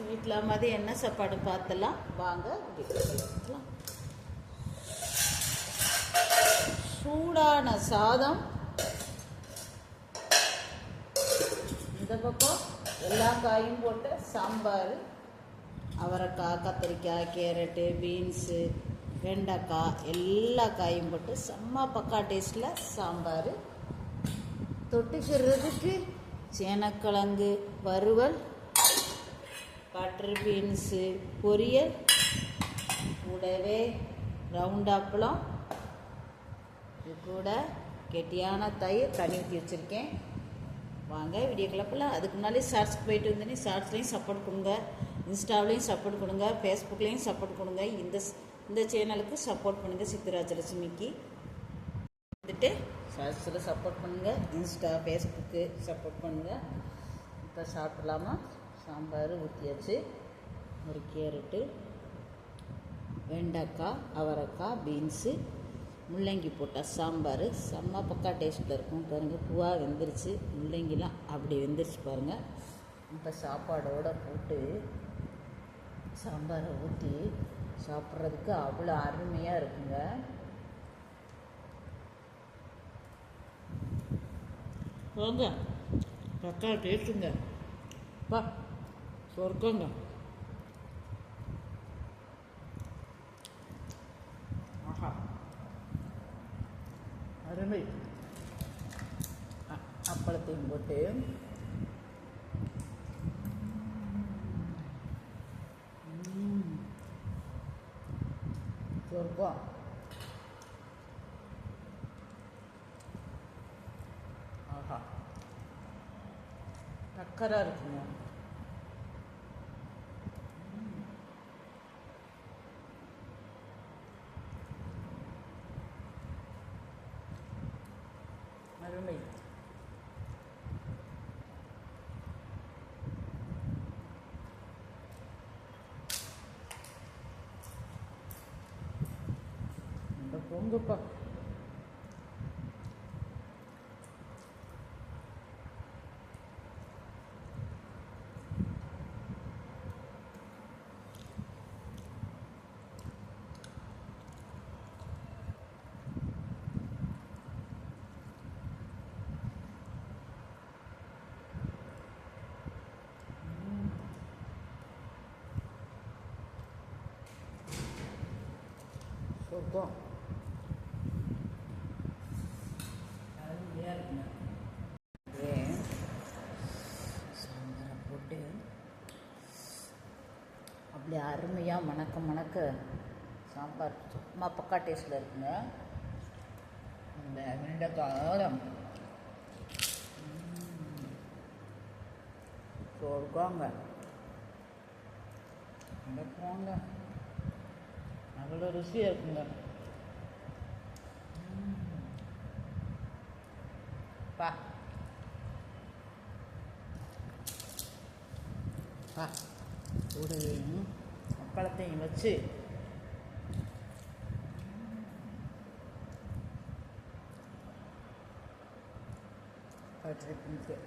வீட்டில் மதியம் என்ன சாப்பாடு பார்த்தலாம் வாங்க. சூடான சாதம், இந்த பக்கம் எல்லா காயும் போட்டு சாம்பார், அவரைக்காய், கத்திரிக்காய், கேரட்டு, பீன்ஸு, வெண்டைக்காய் எல்லா காயும் போட்டு செம்ம பக்கா டேஸ்ட்டில் சாம்பார். தொட்டுக்கிறதுக்கு சேனக்கிழங்கு வறுவல், பட்டர் பீன்ஸு பொரியல், கூடவே ரவுண்ட் அப்பளம், இது கூட கெட்டியான தயிர் தண்ணி ஊற்றி வச்சுருக்கேன். வாங்க வீடியோ கிளப்பலாம். அதுக்கு முன்னாடி ஷார்ட்ஸ்க்கு போயிட்டு வந்தேன்னு ஷார்ட்ஸ்லேயும் சப்போர்ட் கொடுங்க, இன்ஸ்டாவிலையும் சப்போர்ட் கொடுங்க, ஃபேஸ்புக்லேயும் சப்போர்ட் கொடுங்க. இந்த சேனலுக்கு சப்போர்ட் பண்ணுங்கள். சித்திராஜலட்சுமிக்கு வந்துட்டு ஷார்ட்ஸில் சப்போர்ட் பண்ணுங்கள், இன்ஸ்டா ஃபேஸ்புக்கு சப்போர்ட் பண்ணுங்கள். இப்போ சாப்பிடலாமா? சாம்பார் ஊற்றியாச்சு. ஒரு கேரட்டு, வெண்டைக்காய், அவரைக்காய், பீன்ஸு, முள்ளங்கி போட்டால் சாம்பார் செம்ம பக்கா டேஸ்ட்டில் இருக்கும். பாருங்கள், பூவாக வெந்துருச்சு, முள்ளங்கிலாம் அப்படி வெந்துருச்சு பாருங்கள். இப்போ சாப்பாடோடு போட்டு சாம்பாரை ஊற்றி சாப்பிட்றதுக்கு அவ்வளோ அருமையாக இருக்குங்க. வாங்க, பக்கா டேஸ்ட்டுங்க. பா சொர்க்கங்க. ஆஹா, அருமை. அப்பளத்தையும் போட்டு சொர்க்கம். ஆஹா, டக்கராக இருக்குங்க. அருமை. இந்த பொங்குப்பா சொர்க்கம். அருமையாக இருக்குங்க. சாம்பாரை போட்டு அப்படி அருமையாக மணக்க மணக்க சாம்பார் சும்மா பக்கா டேஸ்ட்டில் இருக்குங்க. இந்த வெண்டைக்காய் சொர்க்கங்க. போங்க, அவ்வளோ ருசியாக இருக்குங்க. பா பா கூடவே அப்பளத்தையும் வச்சு பட்டு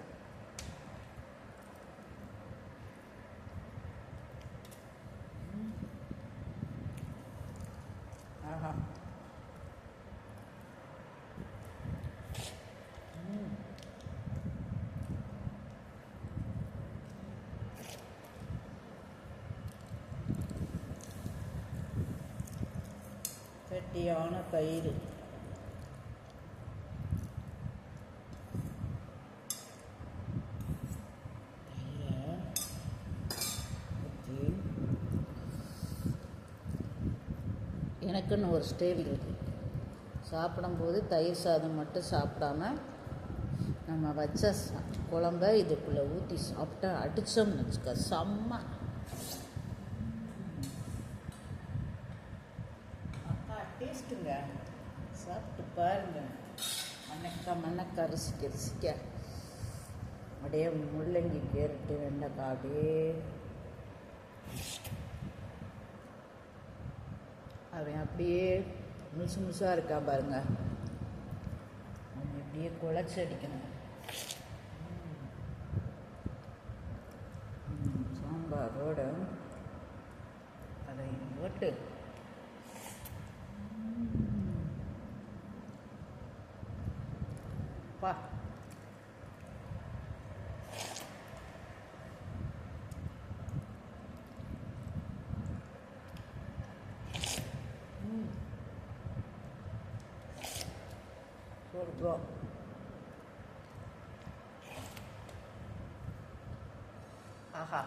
ஆஹா, கெட்டியான தயிர், எனக்குன்னு ஒரு ஸ்டைல் இருக்குது. சாப்பிடும்போது தயிர் சாதம் மட்டும் சாப்பிடாம நம்ம வச்ச குழம்ப இதுக்குள்ளே ஊற்றி சாப்பிட்டா அடித்தோம்னு வச்சுக்க செம்ம அப்பா டேஸ்ட்டுங்க. சாப்பிட்டு பாருங்க. மணக்க ருசிக்க அப்படியே முள்ளங்கி, கேரட்டு, வெண்டைக்காய் அப்படியே அவன் அப்படியே முழுசாக இருக்கா பாருங்க. அவன் அப்படியே குழச்சி அடிக்கணும். சாம்பார் அதோட அதை போட்டு பா சொர்க்கம். ஆஹா.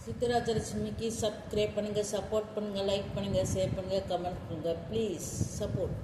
சித்ராஜலட்சுமிக்கு சப்ஸ்கிரைப் பண்ணுங்கள், சப்போர்ட் பண்ணுங்கள், லைக் பண்ணுங்கள், ஷேர் பண்ணுங்கள், கமெண்ட் பண்ணுங்கள். Please support.